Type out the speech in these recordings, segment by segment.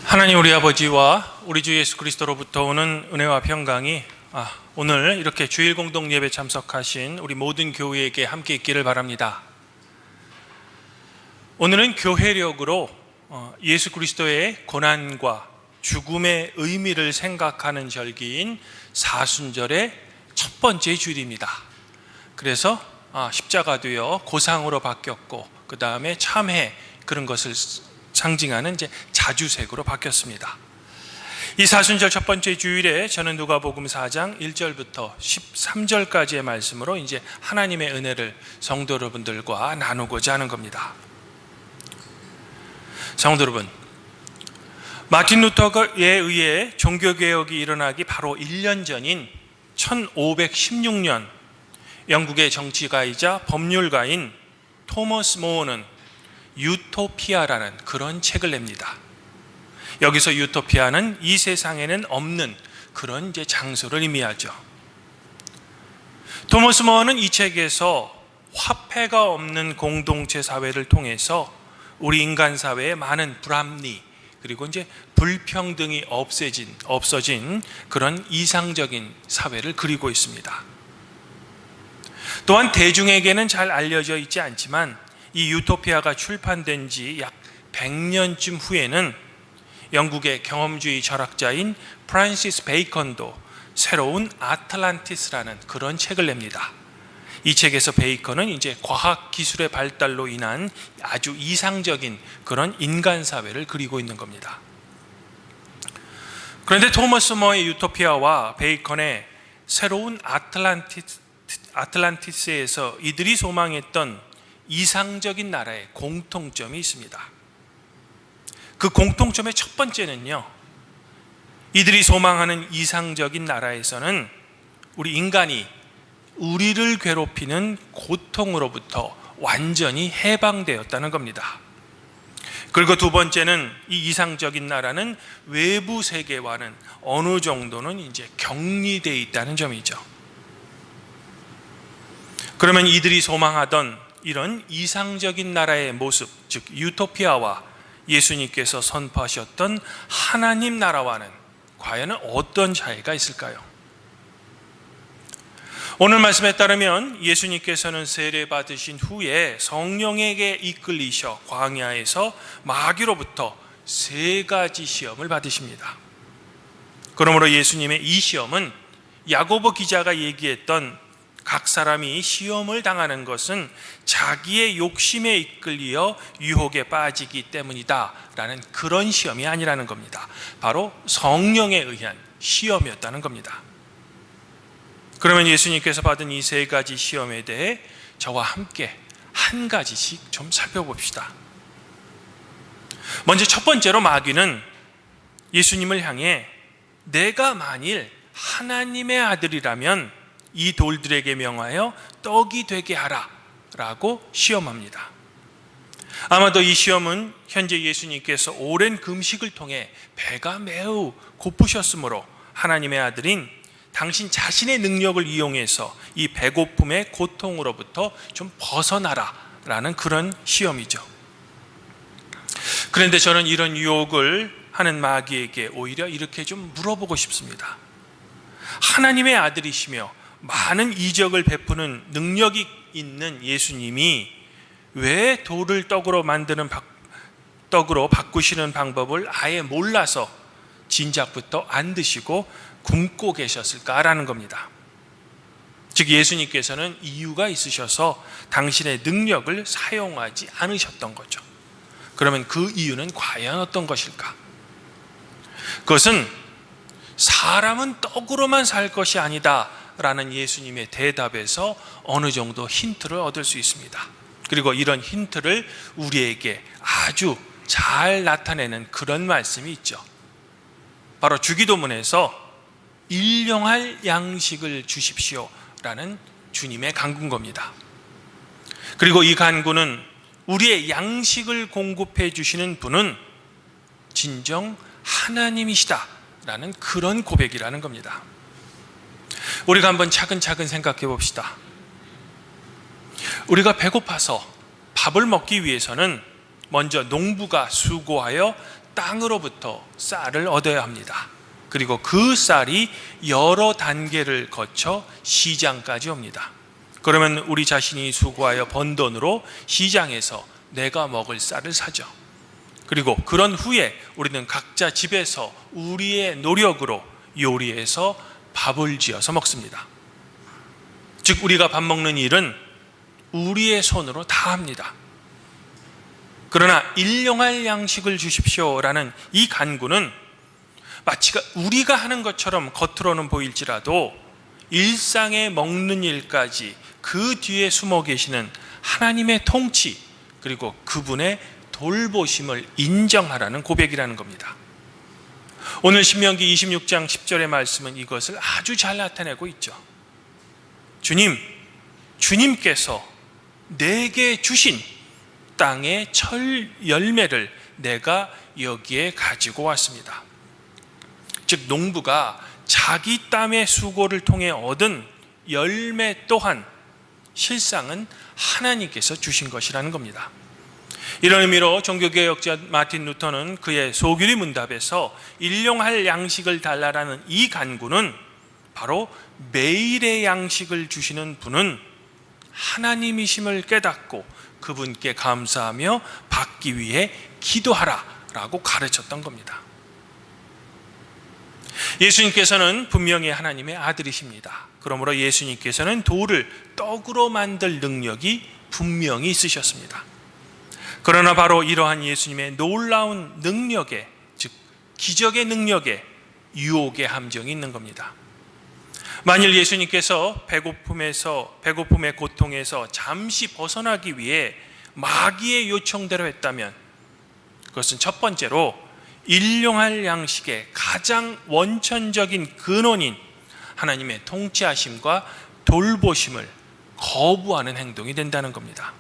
하나님 우리 아버지와 우리 주 예수 그리스도로부터 오는 은혜와 평강이 오늘 이렇게 주일 공동 예배 참석하신 우리 모든 교회에게 함께 있기를 바랍니다. 오늘은 교회력으로 예수 그리스도의 고난과 죽음의 의미를 생각하는 절기인 사순절의 첫 번째 주일입니다. 그래서 십자가 되어 고상으로 바뀌었고 그 다음에 참회 그런 것을 상징하는 이제 자주색으로 바뀌었습니다. 이 사순절 첫 번째 주일에 저는 누가복음 4장 1절부터 13절까지의 말씀으로 이제 하나님의 은혜를 성도 여러분들과 나누고자 하는 겁니다. 성도 여러분, 마틴 루터에 의해 종교개혁이 일어나기 바로 1년 전인 1516년 영국의 정치가이자 법률가인 토머스 모어는 유토피아라는 그런 책을 냅니다. 여기서 유토피아는 이 세상에는 없는 그런 이제 장소를 의미하죠. 토머스 모어는 이 책에서 화폐가 없는 공동체 사회를 통해서 우리 인간 사회의 많은 불합리 그리고 이제 불평등이 없어진 그런 이상적인 사회를 그리고 있습니다. 또한 대중에게는 잘 알려져 있지 않지만 이 유토피아가 출판된 지 약 100년쯤 후에는 영국의 경험주의 철학자인 프란시스 베이컨도 새로운 아틀란티스라는 그런 책을 냅니다. 이 책에서 베이컨은 이제 과학 기술의 발달로 인한 아주 이상적인 그런 인간 사회를 그리고 있는 겁니다. 그런데 토머스 모어의 유토피아와 베이컨의 새로운 아틀란티스에서 이들이 소망했던 이상적인 나라의 공통점이 있습니다. 그 공통점의 첫 번째는요, 이들이 소망하는 이상적인 나라에서는 우리 인간이 우리를 괴롭히는 고통으로부터 완전히 해방되었다는 겁니다. 그리고 두 번째는 이 이상적인 나라는 외부 세계와는 어느 정도는 이제 격리되어 있다는 점이죠. 그러면 이들이 소망하던 이런 이상적인 나라의 모습, 즉 유토피아와 예수님께서 선포하셨던 하나님 나라와는 과연 어떤 차이가 있을까요? 오늘 말씀에 따르면 예수님께서는 세례받으신 후에 성령에게 이끌리셔 광야에서 마귀로부터 3가지 시험을 받으십니다. 그러므로 예수님의 이 시험은 야고보 기자가 얘기했던 각 사람이 시험을 당하는 것은 자기의 욕심에 이끌려 유혹에 빠지기 때문이다 라는 그런 시험이 아니라는 겁니다. 바로 성령에 의한 시험이었다는 겁니다. 그러면 예수님께서 받은 이 3가지 시험에 대해 저와 함께 한 가지씩 좀 살펴봅시다. 먼저 첫 번째로 마귀는 예수님을 향해 내가 만일 하나님의 아들이라면 이 돌들에게 명하여 떡이 되게 하라 라고 시험합니다. 아마도 이 시험은 현재 예수님께서 오랜 금식을 통해 배가 매우 고프셨으므로 하나님의 아들인 당신 자신의 능력을 이용해서 이 배고픔의 고통으로부터 좀 벗어나라 라는 그런 시험이죠. 그런데 저는 이런 유혹을 하는 마귀에게 오히려 이렇게 좀 물어보고 싶습니다. 하나님의 아들이시며 많은 이적을 베푸는 능력이 있는 예수님이 왜 돌을 떡으로 바꾸시는 방법을 아예 몰라서 진작부터 안 드시고 굶고 계셨을까라는 겁니다. 즉 예수님께서는 이유가 있으셔서 당신의 능력을 사용하지 않으셨던 거죠. 그러면 그 이유는 과연 어떤 것일까? 그것은 사람은 떡으로만 살 것이 아니다 라는 예수님의 대답에서 어느 정도 힌트를 얻을 수 있습니다. 그리고 이런 힌트를 우리에게 아주 잘 나타내는 그런 말씀이 있죠. 바로 주기도문에서 일용할 양식을 주십시오 라는 주님의 간구인 겁니다. 그리고 이 간구는 우리의 양식을 공급해 주시는 분은 진정 하나님이시다 라는 그런 고백이라는 겁니다. 우리가 한번 차근차근 생각해 봅시다. 우리가 배고파서 밥을 먹기 위해서는 먼저 농부가 수고하여 땅으로부터 쌀을 얻어야 합니다. 그리고 그 쌀이 여러 단계를 거쳐 시장까지 옵니다. 그러면 우리 자신이 수고하여 번 돈으로 시장에서 내가 먹을 쌀을 사죠. 그리고 그런 후에 우리는 각자 집에서 우리의 노력으로 요리해서 밥을 지어서 먹습니다. 즉 우리가 밥 먹는 일은 우리의 손으로 다 합니다. 그러나 일용할 양식을 주십시오라는 이 간구는 마치 우리가 하는 것처럼 겉으로는 보일지라도 일상에 먹는 일까지 그 뒤에 숨어 계시는 하나님의 통치 그리고 그분의 돌보심을 인정하라는 고백이라는 겁니다. 오늘 신명기 26장 10절의 말씀은 이것을 아주 잘 나타내고 있죠. 주님께서 내게 주신 땅의 철 열매를 내가 여기에 가지고 왔습니다. 즉 농부가 자기 땀의 수고를 통해 얻은 열매 또한 실상은 하나님께서 주신 것이라는 겁니다. 이런 의미로 종교개혁자 마틴 루터는 그의 소규리 문답에서 일용할 양식을 달라라는 이 간구는 바로 매일의 양식을 주시는 분은 하나님이심을 깨닫고 그분께 감사하며 받기 위해 기도하라 라고 가르쳤던 겁니다. 예수님께서는 분명히 하나님의 아들이십니다. 그러므로 예수님께서는 돌을 떡으로 만들 능력이 분명히 있으셨습니다. 그러나 바로 이러한 예수님의 놀라운 능력에, 즉 기적의 능력에 유혹의 함정이 있는 겁니다. 만일 예수님께서 배고픔의 고통에서 잠시 벗어나기 위해 마귀의 요청대로 했다면 그것은 첫 번째로 일용할 양식의 가장 원천적인 근원인 하나님의 통치하심과 돌보심을 거부하는 행동이 된다는 겁니다.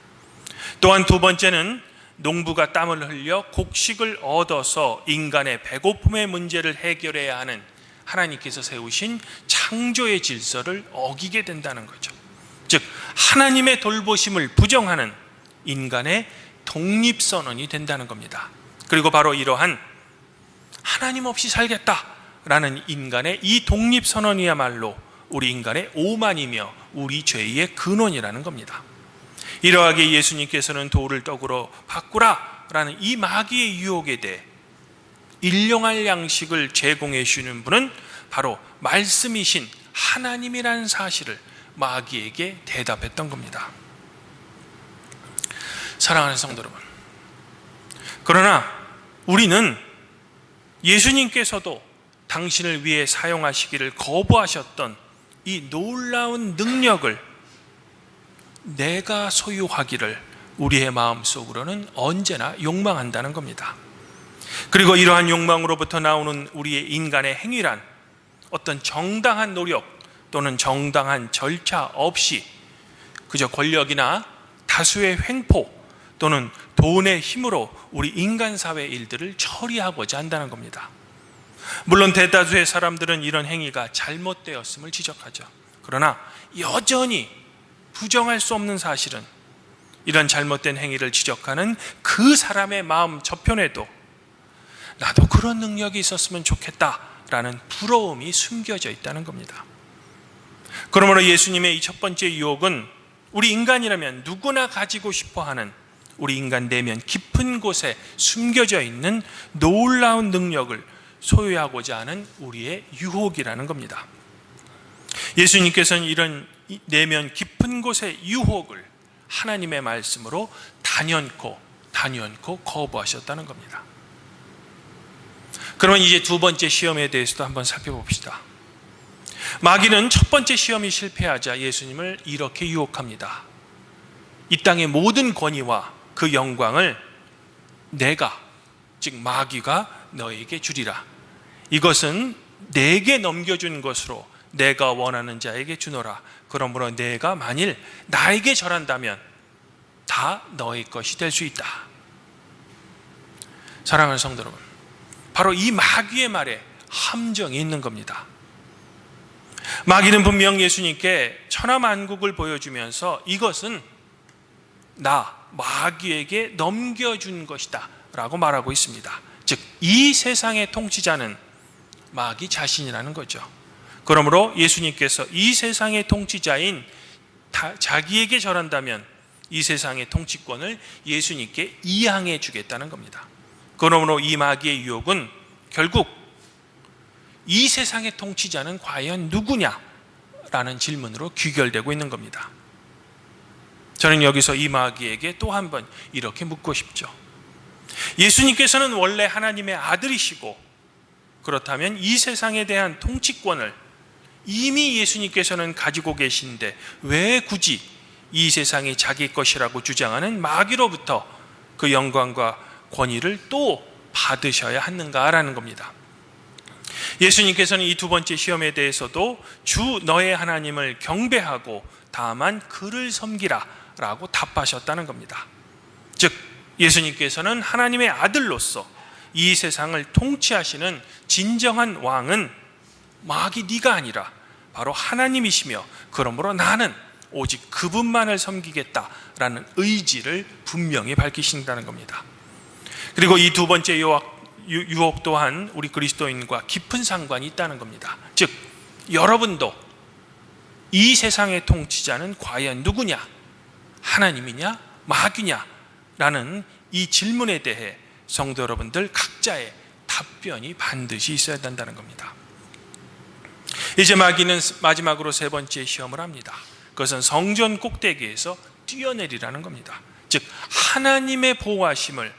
또한 두 번째는 농부가 땀을 흘려 곡식을 얻어서 인간의 배고픔의 문제를 해결해야 하는 하나님께서 세우신 창조의 질서를 어기게 된다는 거죠. 즉 하나님의 돌보심을 부정하는 인간의 독립선언이 된다는 겁니다. 그리고 바로 이러한 하나님 없이 살겠다라는 인간의 이 독립선언이야말로 우리 인간의 오만이며 우리 죄의 근원이라는 겁니다. 이러하게 예수님께서는 돌을 떡으로 바꾸라라는 이 마귀의 유혹에 대해 일용할 양식을 제공해 주시는 분은 바로 말씀이신 하나님이라는 사실을 마귀에게 대답했던 겁니다. 사랑하는 성도 여러분, 그러나 우리는 예수님께서도 당신을 위해 사용하시기를 거부하셨던 이 놀라운 능력을 내가 소유하기를 우리의 마음속으로는 언제나 욕망한다는 겁니다. 그리고 이러한 욕망으로부터 나오는 우리의 인간의 행위란 어떤 정당한 노력 또는 정당한 절차 없이 그저 권력이나 다수의 횡포 또는 돈의 힘으로 우리 인간사회 일들을 처리하고자 한다는 겁니다. 물론 대다수의 사람들은 이런 행위가 잘못되었음을 지적하죠. 그러나 여전히 부정할 수 없는 사실은 이런 잘못된 행위를 지적하는 그 사람의 마음 저편에도 나도 그런 능력이 있었으면 좋겠다라는 부러움이 숨겨져 있다는 겁니다. 그러므로 예수님의 이 첫 번째 유혹은 우리 인간이라면 누구나 가지고 싶어하는 우리 인간 내면 깊은 곳에 숨겨져 있는 놀라운 능력을 소유하고자 하는 우리의 유혹이라는 겁니다. 예수님께서는 이런 내면 깊은 곳의 유혹을 하나님의 말씀으로 단연코 거부하셨다는 겁니다. 그러면 이제 두 번째 시험에 대해서도 한번 살펴봅시다. 마귀는 첫 번째 시험이 실패하자 예수님을 이렇게 유혹합니다. 이 땅의 모든 권위와 그 영광을 내가, 즉 마귀가 너에게 주리라. 이것은 내게 넘겨준 것으로 내가 원하는 자에게 주노라. 그러므로 내가 만일 나에게 절한다면 다 너의 것이 될 수 있다. 사랑하는 성도 여러분, 바로 이 마귀의 말에 함정이 있는 겁니다. 마귀는 분명 예수님께 천하만국을 보여주면서 이것은 나 마귀에게 넘겨준 것이다 라고 말하고 있습니다. 즉 이 세상의 통치자는 마귀 자신이라는 거죠. 그러므로 예수님께서 이 세상의 통치자인 자기에게 절한다면 이 세상의 통치권을 예수님께 이양해 주겠다는 겁니다. 그러므로 이 마귀의 유혹은 결국 이 세상의 통치자는 과연 누구냐라는 질문으로 귀결되고 있는 겁니다. 저는 여기서 이 마귀에게 또 한 번 이렇게 묻고 싶죠. 예수님께서는 원래 하나님의 아들이시고 그렇다면 이 세상에 대한 통치권을 이미 예수님께서는 가지고 계신데 왜 굳이 이 세상이 자기 것이라고 주장하는 마귀로부터 그 영광과 권위를 또 받으셔야 하는가라는 겁니다. 예수님께서는 이 두 번째 시험에 대해서도 주 너의 하나님을 경배하고 다만 그를 섬기라 라고 답하셨다는 겁니다. 즉 예수님께서는 하나님의 아들로서 이 세상을 통치하시는 진정한 왕은 마귀 네가 아니라 바로 하나님이시며 그러므로 나는 오직 그분만을 섬기겠다라는 의지를 분명히 밝히신다는 겁니다. 그리고 이 두 번째 유혹 또한 우리 그리스도인과 깊은 상관이 있다는 겁니다. 즉 여러분도 이 세상의 통치자는 과연 누구냐? 하나님이냐? 마귀냐? 라는 이 질문에 대해 성도 여러분들 각자의 답변이 반드시 있어야 된다는 겁니다. 이제 마귀는 마지막으로 세 번째 시험을 합니다. 그것은 성전 꼭대기에서 뛰어내리라는 겁니다. 즉 하나님의 보호하심을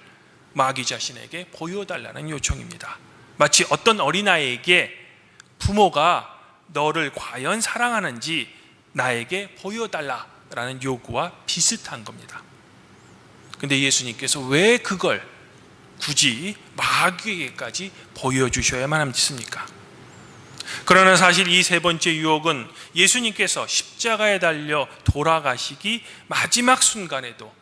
마귀 자신에게 보여달라는 요청입니다. 마치 어떤 어린아이에게 부모가 너를 과연 사랑하는지 나에게 보여달라라는 요구와 비슷한 겁니다. 근데 예수님께서 왜 그걸 굳이 마귀에게까지 보여주셔야만 합니까? 그러나 사실 이 세 번째 유혹은 예수님께서 십자가에 달려 돌아가시기 마지막 순간에도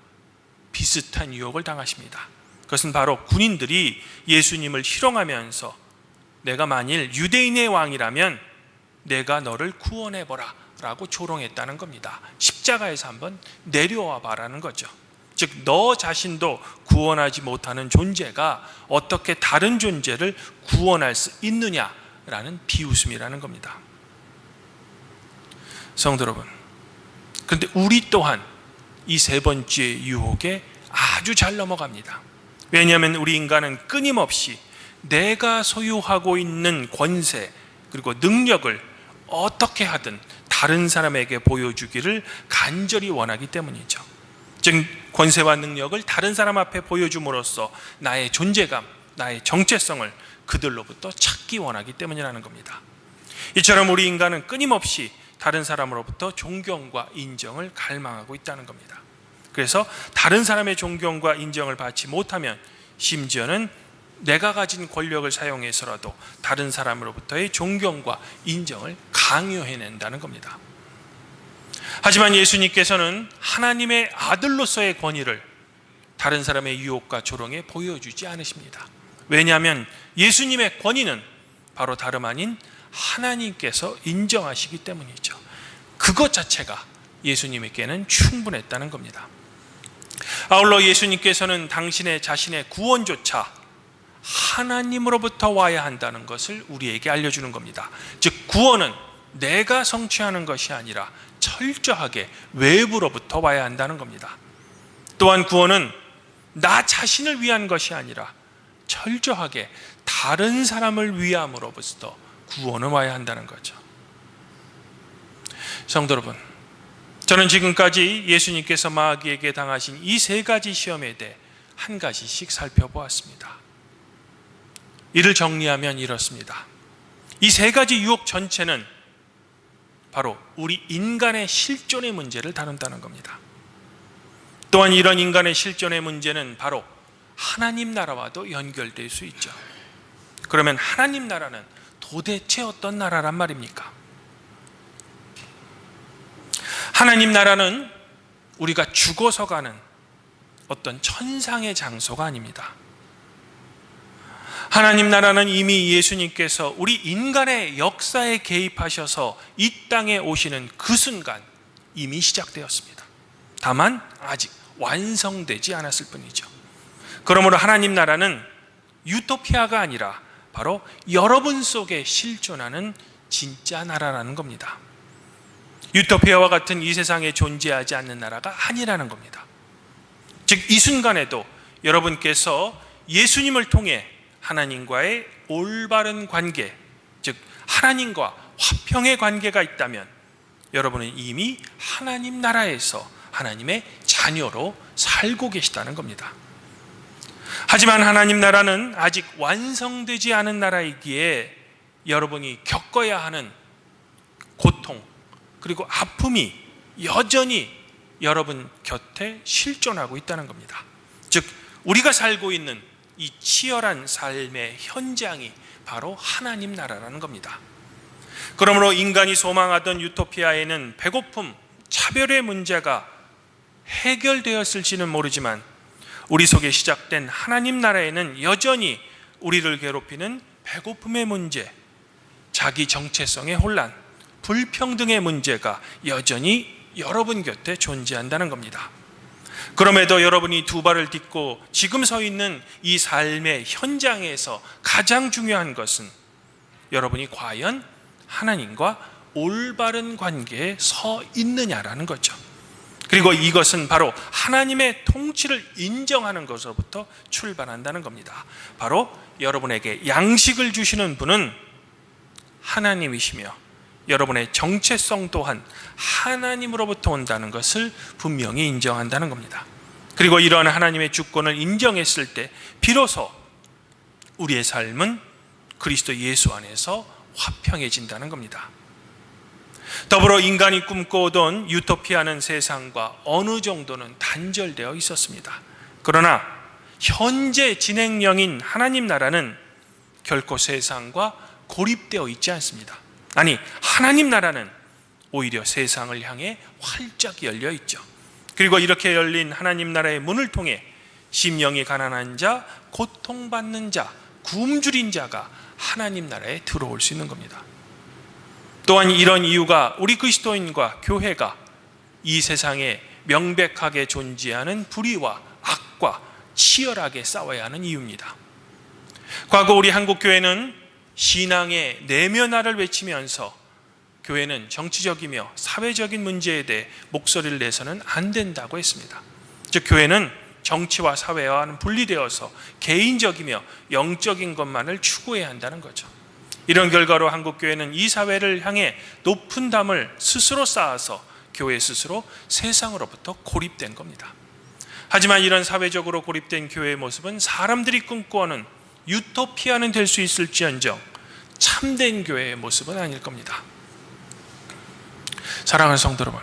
비슷한 유혹을 당하십니다. 그것은 바로 군인들이 예수님을 희롱하면서 내가 만일 유대인의 왕이라면 내가 너를 구원해보라 라고 조롱했다는 겁니다. 십자가에서 한번 내려와 봐라는 거죠. 즉 너 자신도 구원하지 못하는 존재가 어떻게 다른 존재를 구원할 수 있느냐라는 비웃음이라는 겁니다. 성도 여러분, 그런데 우리 또한 이 세 번째 유혹에 아주 잘 넘어갑니다. 왜냐하면 우리 인간은 끊임없이 내가 소유하고 있는 권세 그리고 능력을 어떻게 하든 다른 사람에게 보여주기를 간절히 원하기 때문이죠. 즉 권세와 능력을 다른 사람 앞에 보여줌으로써 나의 존재감, 나의 정체성을 그들로부터 찾기 원하기 때문이라는 겁니다. 이처럼 우리 인간은 끊임없이 다른 사람으로부터 존경과 인정을 갈망하고 있다는 겁니다. 그래서 다른 사람의 존경과 인정을 받지 못하면 심지어는 내가 가진 권력을 사용해서라도 다른 사람으로부터의 존경과 인정을 강요해낸다는 겁니다. 하지만 예수님께서는 하나님의 아들로서의 권위를 다른 사람의 유혹과 조롱에 보여주지 않으십니다. 왜냐하면 예수님의 권위는 바로 다름 아닌 하나님께서 인정하시기 때문이죠. 그것 자체가 예수님에게는 충분했다는 겁니다. 아울러 예수님께서는 당신의 자신의 구원조차 하나님으로부터 와야 한다는 것을 우리에게 알려주는 겁니다. 즉 구원은 내가 성취하는 것이 아니라 철저하게 외부로부터 와야 한다는 겁니다. 또한 구원은 나 자신을 위한 것이 아니라 철저하게 다른 사람을 위함으로부터 구원은 와야 한다는 거죠. 성도 여러분, 저는 지금까지 예수님께서 마귀에게 당하신 이 세 가지 시험에 대해 한 가지씩 살펴보았습니다. 이를 정리하면 이렇습니다. 이 세 가지 유혹 전체는 바로 우리 인간의 실존의 문제를 다룬다는 겁니다. 또한 이런 인간의 실존의 문제는 바로 하나님 나라와도 연결될 수 있죠. 그러면 하나님 나라는 도대체 어떤 나라란 말입니까? 하나님 나라는 우리가 죽어서 가는 어떤 천상의 장소가 아닙니다. 하나님 나라는 이미 예수님께서 우리 인간의 역사에 개입하셔서 이 땅에 오시는 그 순간 이미 시작되었습니다. 다만 아직 완성되지 않았을 뿐이죠. 그러므로 하나님 나라는 유토피아가 아니라 바로 여러분 속에 실존하는 진짜 나라라는 겁니다. 유토피아와 같은 이 세상에 존재하지 않는 나라가 아니라는 겁니다. 즉 이 순간에도 여러분께서 예수님을 통해 하나님과의 올바른 관계, 즉 하나님과 화평의 관계가 있다면 여러분은 이미 하나님 나라에서 하나님의 자녀로 살고 계시다는 겁니다. 하지만 하나님 나라는 아직 완성되지 않은 나라이기에 여러분이 겪어야 하는 고통 그리고 아픔이 여전히 여러분 곁에 실존하고 있다는 겁니다. 즉 우리가 살고 있는 이 치열한 삶의 현장이 바로 하나님 나라라는 겁니다. 그러므로 인간이 소망하던 유토피아에는 배고픔, 차별의 문제가 해결되었을지는 모르지만 우리 속에 시작된 하나님 나라에는 여전히 우리를 괴롭히는 배고픔의 문제, 자기 정체성의 혼란, 불평등의 문제가 여전히 여러분 곁에 존재한다는 겁니다. 그럼에도 여러분이 두 발을 딛고 지금 서 있는 이 삶의 현장에서 가장 중요한 것은 여러분이 과연 하나님과 올바른 관계에 서 있느냐라는 거죠. 그리고 이것은 바로 하나님의 통치를 인정하는 것으로부터 출발한다는 겁니다. 바로 여러분에게 양식을 주시는 분은 하나님이시며 여러분의 정체성 또한 하나님으로부터 온다는 것을 분명히 인정한다는 겁니다. 그리고 이러한 하나님의 주권을 인정했을 때 비로소 우리의 삶은 그리스도 예수 안에서 화평해진다는 겁니다. 더불어 인간이 꿈꿔오던 유토피아는 세상과 어느 정도는 단절되어 있었습니다. 그러나 현재 진행형인 하나님 나라는 결코 세상과 고립되어 있지 않습니다. 아니, 하나님 나라는 오히려 세상을 향해 활짝 열려 있죠. 그리고 이렇게 열린 하나님 나라의 문을 통해 심령이 가난한 자, 고통받는 자, 굶주린 자가 하나님 나라에 들어올 수 있는 겁니다. 또한 이런 이유가 우리 그리스도인과 교회가 이 세상에 명백하게 존재하는 불의와 악과 치열하게 싸워야 하는 이유입니다. 과거 우리 한국교회는 신앙의 내면화를 외치면서 교회는 정치적이며 사회적인 문제에 대해 목소리를 내서는 안 된다고 했습니다. 즉 교회는 정치와 사회와는 분리되어서 개인적이며 영적인 것만을 추구해야 한다는 거죠. 이런 결과로 한국교회는 이 사회를 향해 높은 담을 스스로 쌓아서 교회 스스로 세상으로부터 고립된 겁니다. 하지만 이런 사회적으로 고립된 교회의 모습은 사람들이 꿈꿔오는 유토피아는 될 수 있을지언정 참된 교회의 모습은 아닐 겁니다. 사랑하는 성도 여러분,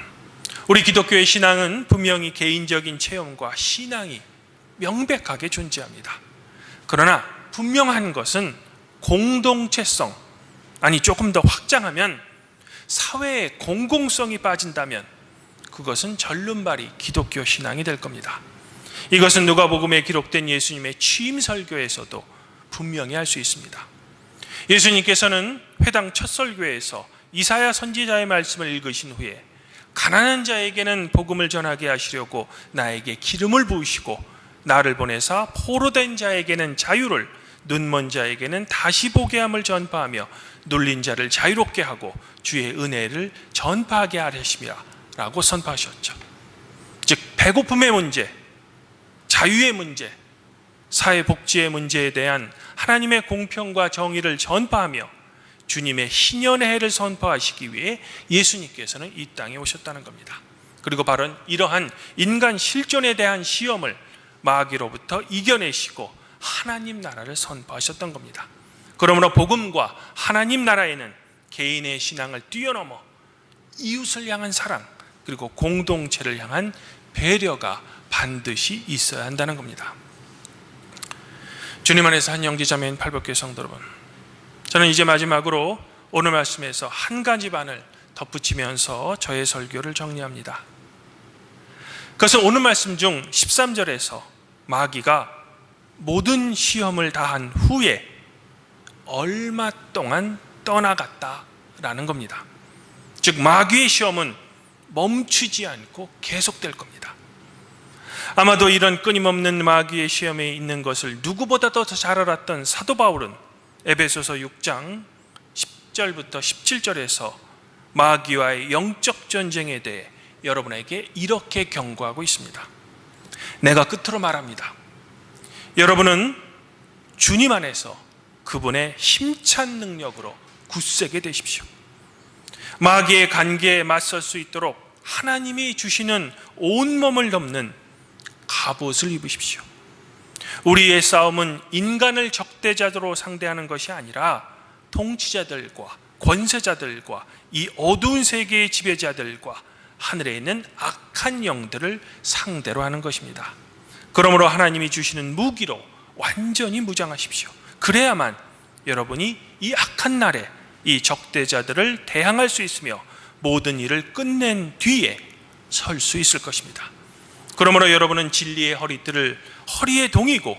우리 기독교의 신앙은 분명히 개인적인 체험과 신앙이 명백하게 존재합니다. 그러나 분명한 것은 공동체성, 아니 조금 더 확장하면 사회의 공공성이 빠진다면 그것은 절름발이 기독교 신앙이 될 겁니다. 이것은 누가복음에 기록된 예수님의 취임 설교에서도 분명히 알 수 있습니다. 예수님께서는 회당 첫 설교에서 이사야 선지자의 말씀을 읽으신 후에 가난한 자에게는 복음을 전하게 하시려고 나에게 기름을 부으시고 나를 보내사 포로된 자에게는 자유를, 눈먼 자에게는 다시 보게 함을 전파하며 눌린 자를 자유롭게 하고 주의 은혜를 전파하게 하심이라 라고 선포하셨죠. 즉 배고픔의 문제, 자유의 문제, 사회복지의 문제에 대한 하나님의 공평과 정의를 전파하며 주님의 희년의 해를 선포하시기 위해 예수님께서는 이 땅에 오셨다는 겁니다. 그리고 바로 이러한 인간 실존에 대한 시험을 마귀로부터 이겨내시고 하나님 나라를 선포하셨던 겁니다. 그러므로 복음과 하나님 나라에는 개인의 신앙을 뛰어넘어 이웃을 향한 사랑 그리고 공동체를 향한 배려가 반드시 있어야 한다는 겁니다. 주님 안에서 한 형제자매인 팔복교회 성도 여러분, 저는 이제 마지막으로 오늘 말씀에서 한 가지 반을 덧붙이면서 저의 설교를 정리합니다. 그것은 오늘 말씀 중 13절에서 마귀가 모든 시험을 다한 후에 얼마 동안 떠나갔다라는 겁니다. 즉 마귀의 시험은 멈추지 않고 계속될 겁니다. 아마도 이런 끊임없는 마귀의 시험에 있는 것을 누구보다도 더 잘 알았던 사도 바울은 에베소서 6장 10절부터 17절에서 마귀와의 영적 전쟁에 대해 여러분에게 이렇게 경고하고 있습니다. 내가 끝으로 말합니다. 여러분은 주님 안에서 그분의 힘찬 능력으로 굳세게 되십시오. 마귀의 관계에 맞설 수 있도록 하나님이 주시는 온몸을 덮는 갑옷을 입으십시오. 우리의 싸움은 인간을 적대자로 상대하는 것이 아니라 통치자들과 권세자들과 이 어두운 세계의 지배자들과 하늘에 있는 악한 영들을 상대로 하는 것입니다. 그러므로 하나님이 주시는 무기로 완전히 무장하십시오. 그래야만 여러분이 이 악한 날에 이 적대자들을 대항할 수 있으며 모든 일을 끝낸 뒤에 설 수 있을 것입니다. 그러므로 여러분은 진리의 허리띠를 허리에 동이고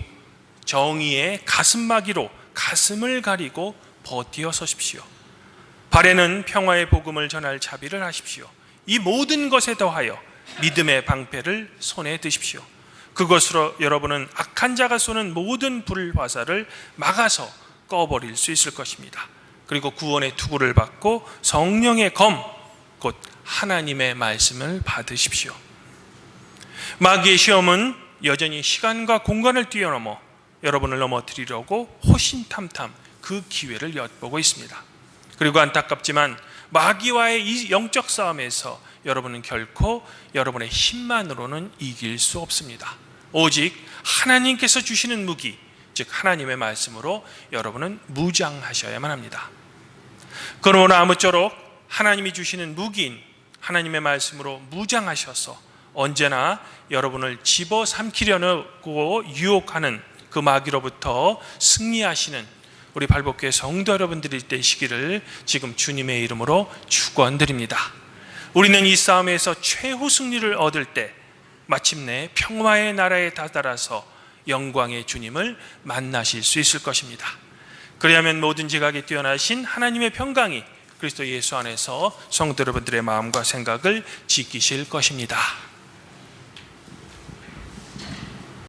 정의의 가슴막이로 가슴을 가리고 버티어 서십시오. 발에는 평화의 복음을 전할 자비를 하십시오. 이 모든 것에 더하여 믿음의 방패를 손에 드십시오. 그것으로 여러분은 악한 자가 쏘는 모든 불화살을 막아서 꺼버릴 수 있을 것입니다. 그리고 구원의 투구를 받고 성령의 검, 곧 하나님의 말씀을 받으십시오. 마귀의 시험은 여전히 시간과 공간을 뛰어넘어 여러분을 넘어뜨리려고 호신탐탐 그 기회를 엿보고 있습니다. 그리고 안타깝지만 마귀와의 이 영적 싸움에서 여러분은 결코 여러분의 힘만으로는 이길 수 없습니다. 오직 하나님께서 주시는 무기, 즉 하나님의 말씀으로 여러분은 무장하셔야만 합니다. 그러나 아무쪼록 하나님이 주시는 무기인 하나님의 말씀으로 무장하셔서 언제나 여러분을 집어삼키려고 유혹하는 그 마귀로부터 승리하시는 우리 발복교회 성도 여러분들이 되시기를 지금 주님의 이름으로 축원드립니다. 우리는 이 싸움에서 최후 승리를 얻을 때 마침내 평화의 나라에 다다라서 영광의 주님을 만나실 수 있을 것입니다. 그리하면 모든 지각에 뛰어나신 하나님의 평강이 그리스도 예수 안에서 성도 여러분들의 마음과 생각을 지키실 것입니다.